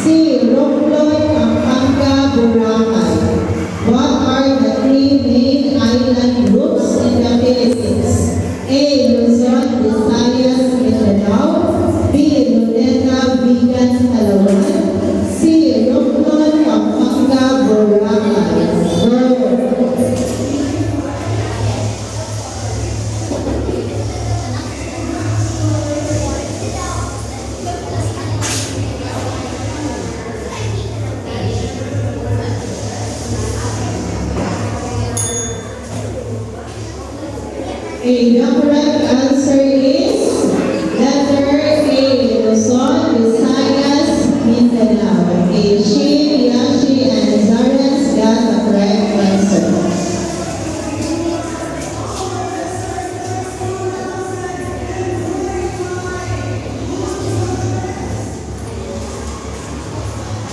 C. Romblon, Pampanga, Boracay. What are the three main island groups in the Philippines? A. Luzon, Visayas, Mindanao. B. Luneta, Vigan, Palawan. C. Romblon, Pampanga, Boracay. Go. The correct answer is letter A, Luzon, Visayas, Mindanao. Okay, Shane, Yashi, and Zarens got the correct answer.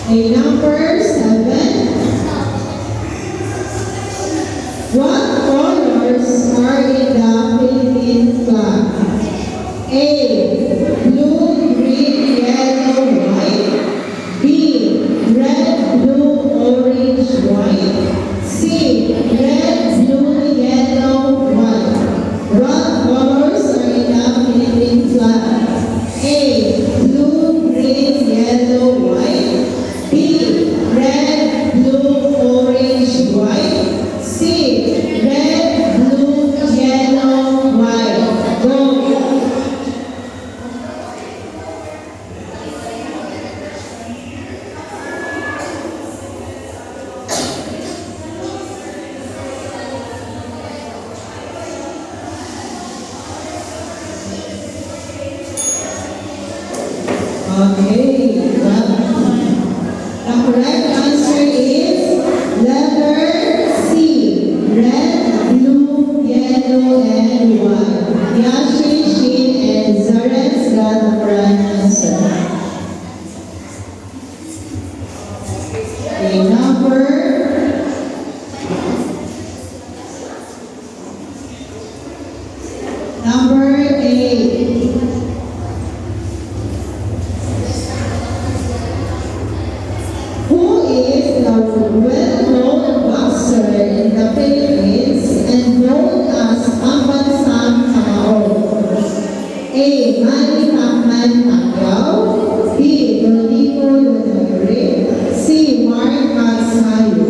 Okay, number 7. What colors are in the Philippine flag? A. Blue, green, yellow, white. B. Red, blue, orange, white. C. Red, blue, yellow, white. What colors are in the Philippine flag? A. Blue, green, yellow, white. B. Red, blue, orange, white. C. Red, blue, yellow, white. Go. Okay, the correct answer is letter C. Red, blue, yellow, and white. Yashi, Shin, and Zarens got the correct answer. Okay, number 8. Who is the well-known boxer in the Philippines and known as Pambansang Kamao? A. Manny Pacman Pacquiao. B. Rodrigo Duterte. C. Mark Magsayo.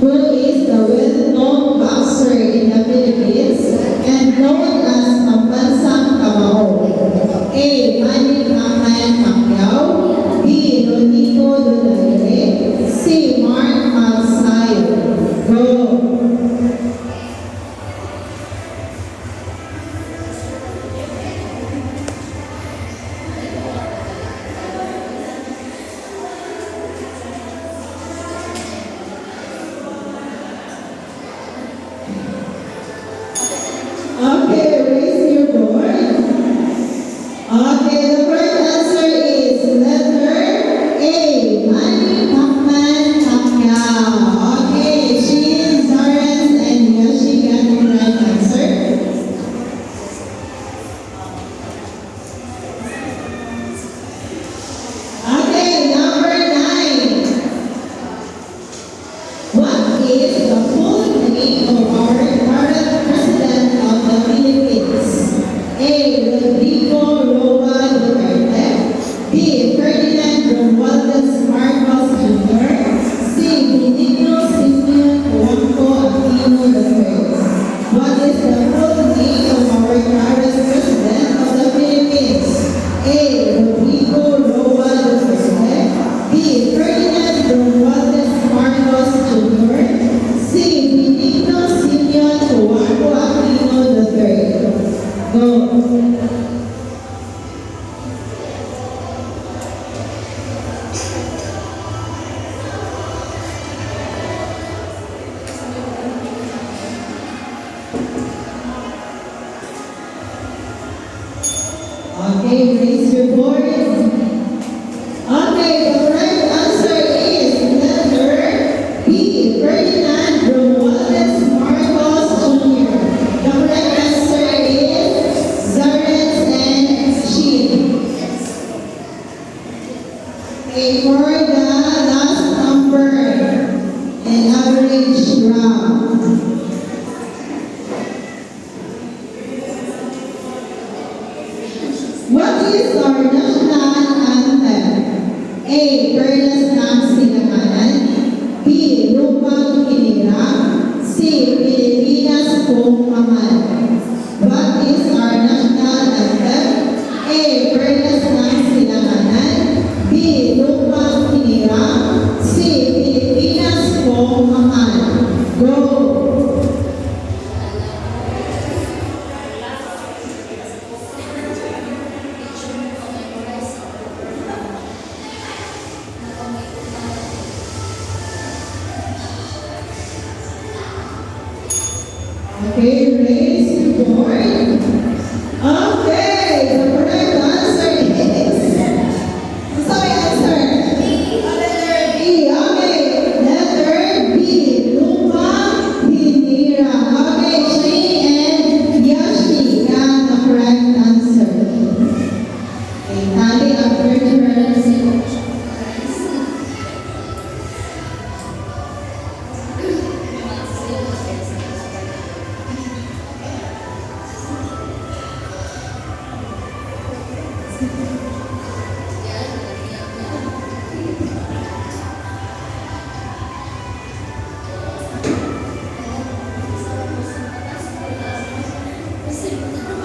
Who is the well-known boxer in the Philippines and known as Pambansang Kamao? A. Manny Pacman Pacquiao. B. Rodrigo Duterte. C. Mark Magsayo. Go. Okay, raise your board. Okay, the correct answer is letter A. Manny Pacman Pacquiao. Okay, Shin, Zarens, and Yoshi got the correct answer. Okay, number 9. What is the full name of our current president of the Philippines? A. Rodrigo Roa Duterte. B. Ferdinand Romualdez Marcos Jr. C. Benigno Simeon Juanco Aquino III. What is the full name of our current president of the Philippines? A. Rodrigo Roa Duterte. B. Ferdinand Romualdez Marcos Jr. C. Benigno Simeon Juanco Aquino III. Go. Okay, raise your board. Okay, the correct answer is letter B. Ferdinand Romualdez Marcos Jr. The correct answer is Zarens and Shin. Okay, for the last number and average round. What is our national anthem? A. Perlas ng Silanganan. B. Lupang Hinirang. C. Pilipinas Kung Mahal. What is our national anthem? A. Perlas ng Silanganan. B. Lupang Hinirang. C. Pilipinas Kung Mahal. Go! Okay, raise your board. Okay, the correct answer is. Sorry, answer. Letter B. Okay, letter B. Lupang Hinirang. Okay, Shane and Yashi got the correct answer. Okay, tally up your turns.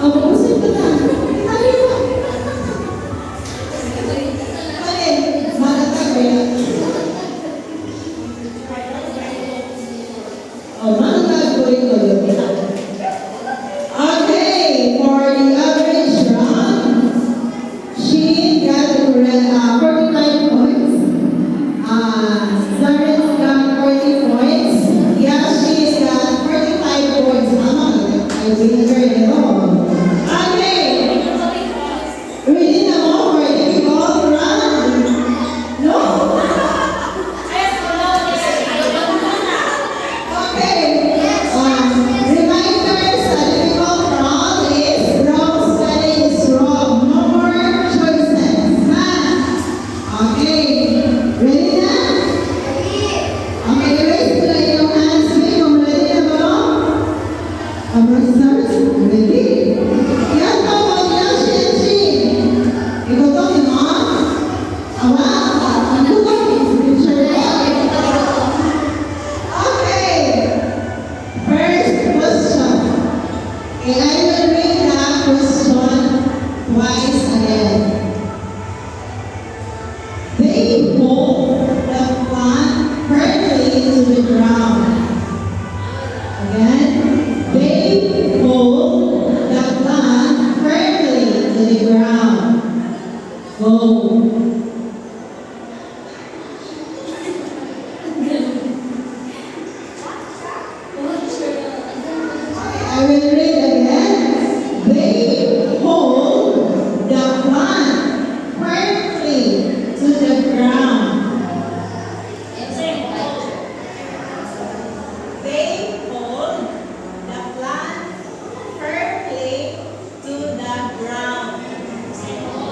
Mabusin ko na. Tayo mo. Okay, malatag eh. Malatag ko rin ko yun. Okay, for the average round, she got the correct 49 points. Zaren got 40 points. Yashi got 45 points. I didn't hear it at all. Okay. Ready na mo for a difficult round? No? Okay. Reminder sa difficult round is wrong spelling is wrong. No more choices. Ha? Okay. Ready na? Okay, raise na yung hands mo kung ready na ba? Stars, ready? Yan po, Yashi and Shin. Ikutok yun, ha? Awa? Ano ba? Sure ba? Okay. First question. Okay, I will read the question twice again. They hold the plant firmly to the ground. Again. They hold the plant firmly to the ground. Go. I will read again. They hold the plant firmly to the ground. They hold the plant firmly to the ground.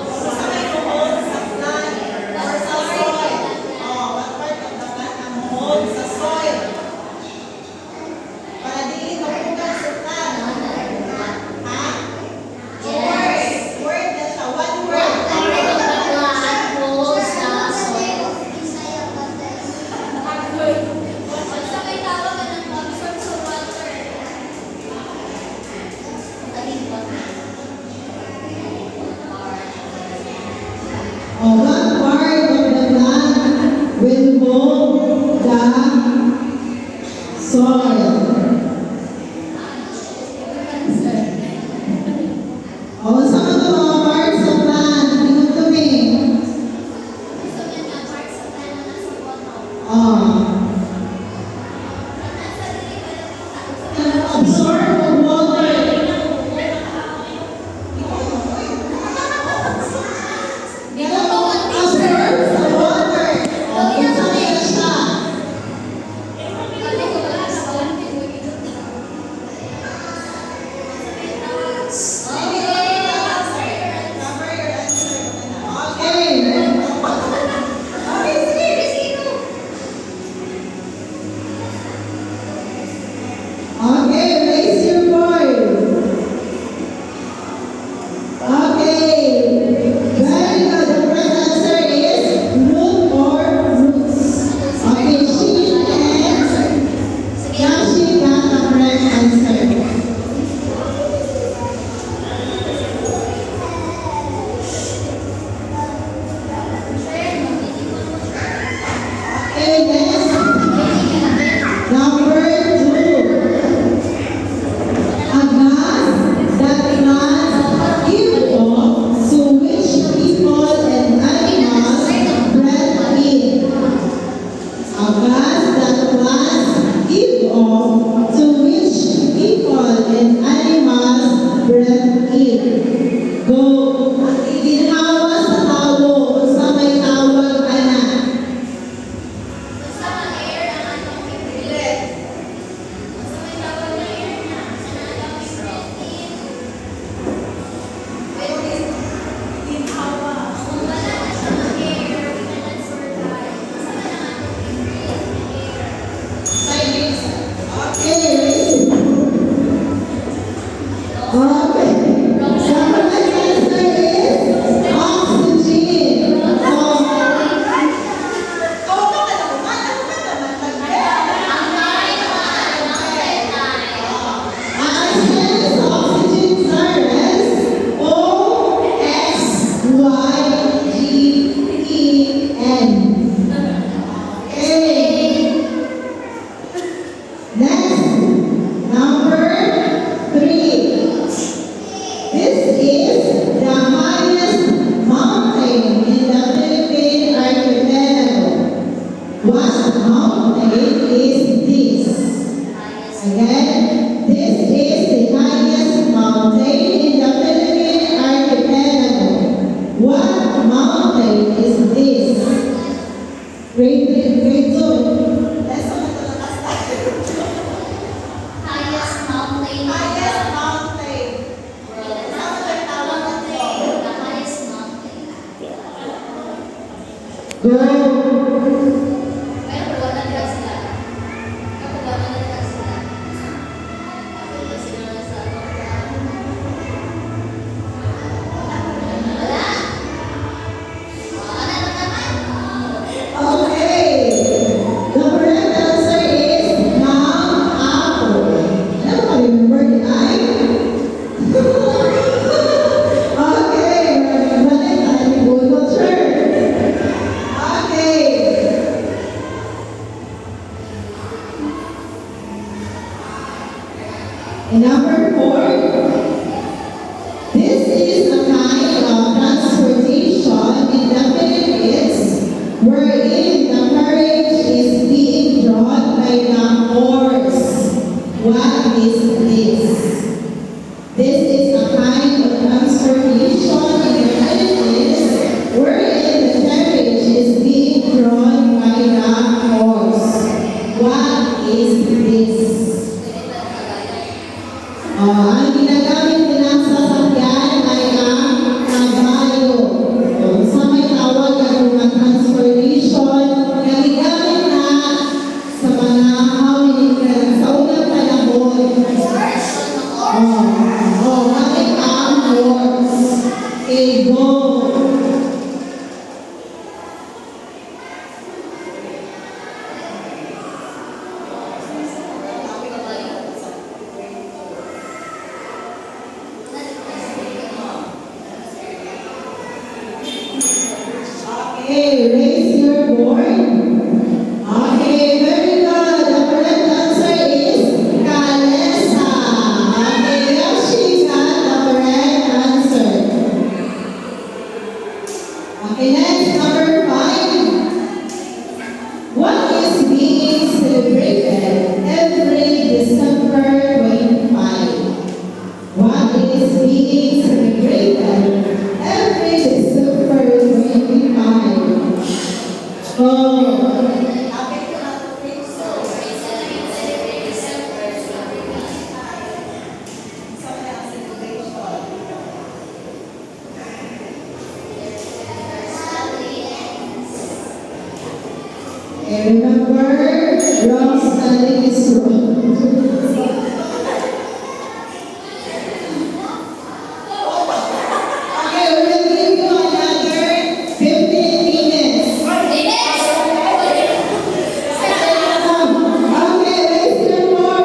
So, sabay ko hold sa plant or sa soil. Oh, what part of the plant ang hold sa soil? Para di mapugan sa plant. Ha? Word na siya. One word. What part of the plant will hold the soil? Sa mga parts sa plant, tingnan to me. Absorb the water. Absorb the water. Kung sa kaya siya. Okay. Okay, next. Number 2. A gas that plants give off to which people and animals breathe in. A gas that plants give off to which people and animals breathe in. Go. Ginhawa sa tawo sa may tawag anak. And number 4, this is a kind of transportation in the Philippines wherein the carriage is being drawn by the horse. What is this? This is a kind of transportation in the Philippines wherein the carriage is being drawn by the horse. What is this? Ang ginagamit nilang sasakyan ay ang kabayo. Sa may tawag ang mga transportation, nagagamit na sa mga hawin sa unang panahon. Bakit ang horse? Go. Okay, raise your board. Okay, very good. The correct answer is Kalesa. Okay, Yoshi got the correct answer. Okay, next, number 5. What is being celebrated every December 25? What is being celebrated every December 25? And remember, wrong spelling is wrong. Okay, we will give you another 15 minutes. Okay, raise your board.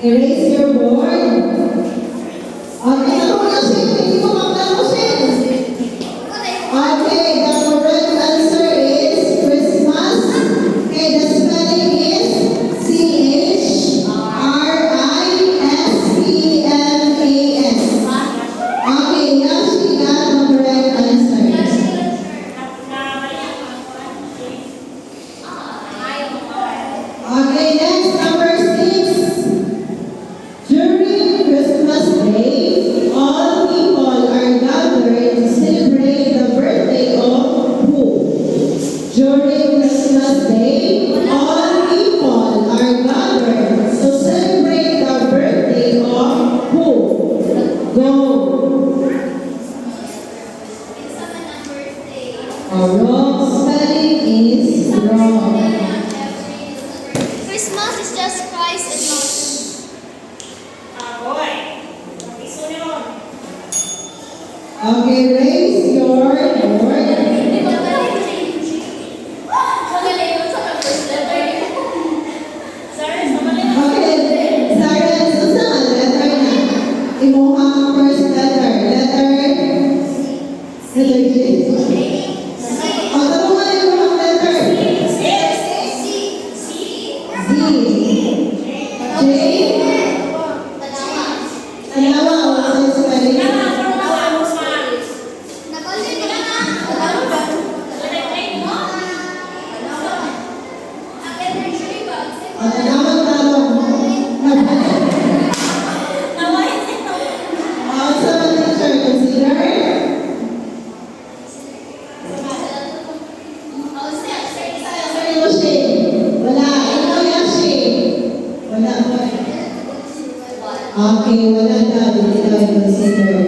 Erase your board. Okay, ako na siya. Hindi ko makakala siya. Okay, the correct answer is Christmas During Christmas Day, all people are gathered to celebrate the birthday of who? Go. Wrong spelling is wrong. Christmas is just Christ and not. Okay, raise your board. Okay, Sarah, susa nga letter na. Imuhang first letter. Letter J. Ang tanungan imuhang letter. Z. J. Alawa o sa spelling. Ang dalawang tanong. Sa teacher, consider. Yoshi. Wala. Ikaw, Yoshi. Wala. Okay, wala daw. Hindi daw i-consider.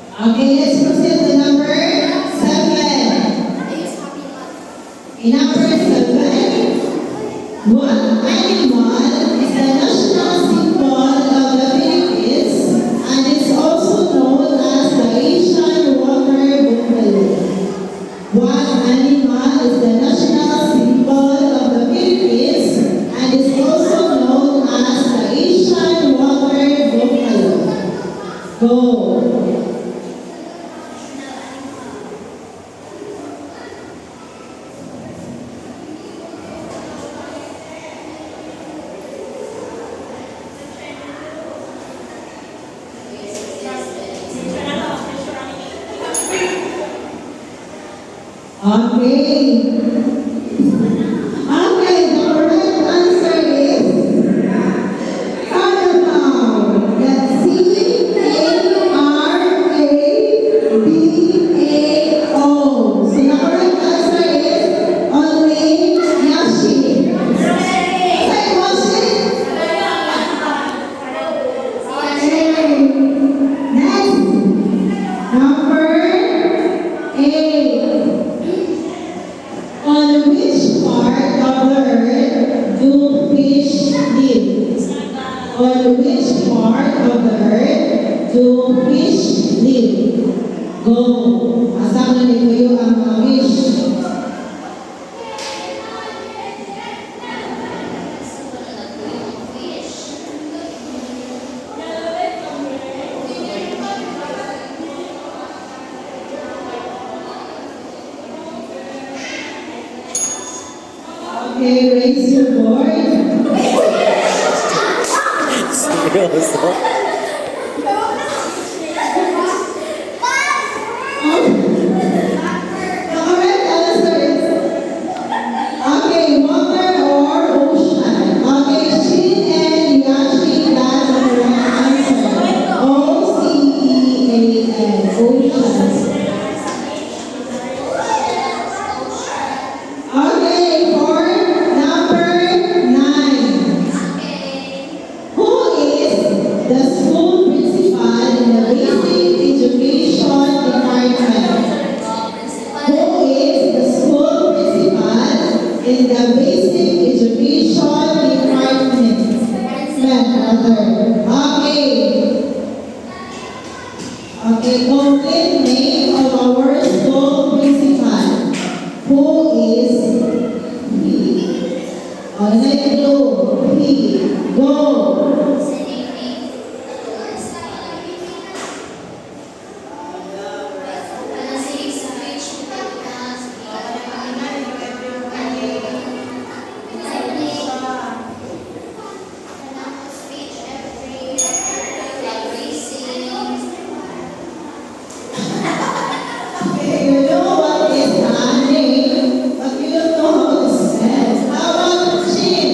Okay, let's proceed to number 7. In number 7, what animal is the national symbol of the Philippines and is also known as the Asian water buffalo? What animal is the national symbol of the Philippines and is also known as the Asian water buffalo? Go. Okay. Okay, the correct answer is carabao. That's C-A-R-A-B-A-O. So the correct answer is only Yashi. Say Yashi. Okay. Next. Number 8. On which part of the earth do fish live? On which part of the earth do fish live? Go. Asama ni Kuya ang mga fish. Okay, raise your board. Seryoso? The correct answer is okay, water or ocean. Okay, Shin and Yashi got the correct answer. O-C-E-A-N, ocean. Okay, for number 9. Who is the school principal in the basic education department? Who is the school principal in the basic education department? Okay. Okay, complete name of our school principal. Who is he? Let's go. He. Go. You know what is the name, but you don't know how to spell. How about Shin?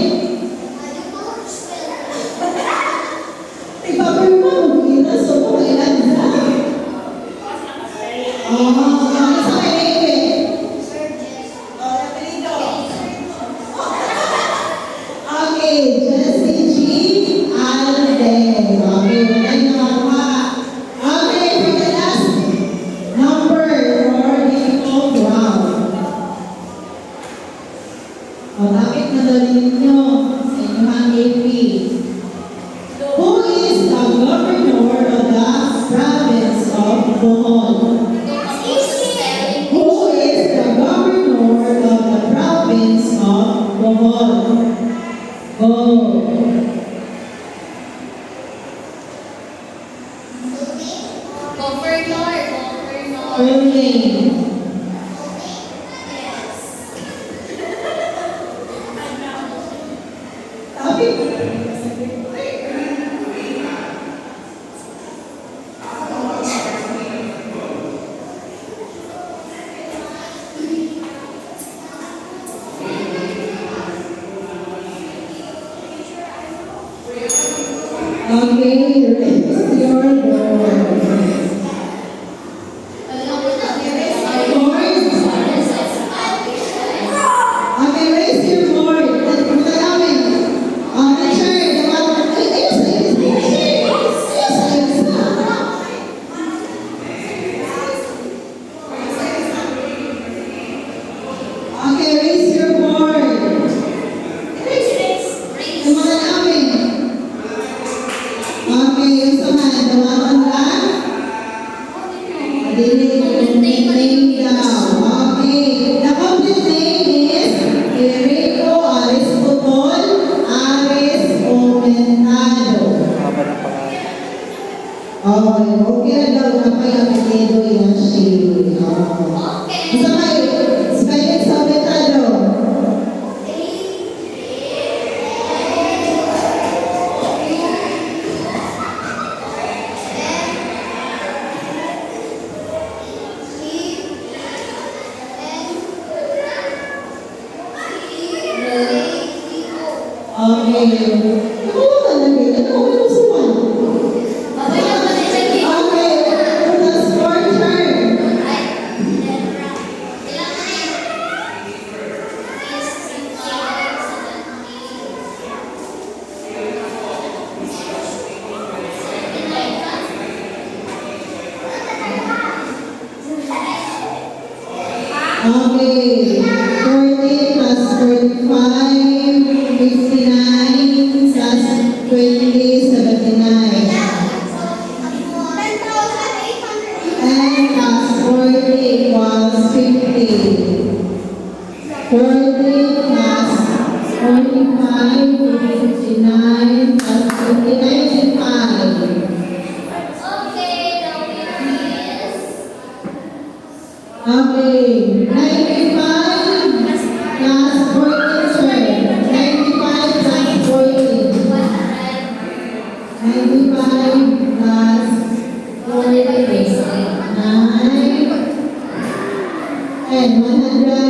Okay, raise your board. Okay, raise your board. Matalawin. Richard, okay, raise your board. Matalawin. Okay, yung saman, tawakan ka. Name daw. Okay. The complete name is Enrico Ares Putol Ares Omentado. Haba ng pangalan. Okay na daw na kaya apelido yan siya. Isa may spelling sa Omentado. Okay. Ako lang talaga. Ano ako yung suwan? Okay. That's your turn. Okay. 40 plus 45, 59 plus 20, 79. And plus 40 equals 50. 40 plus 45, 59 plus 50, 95. Okay, 95 plus 40, sorry. 95 plus 40. 95 plus 40 is 9. And 100.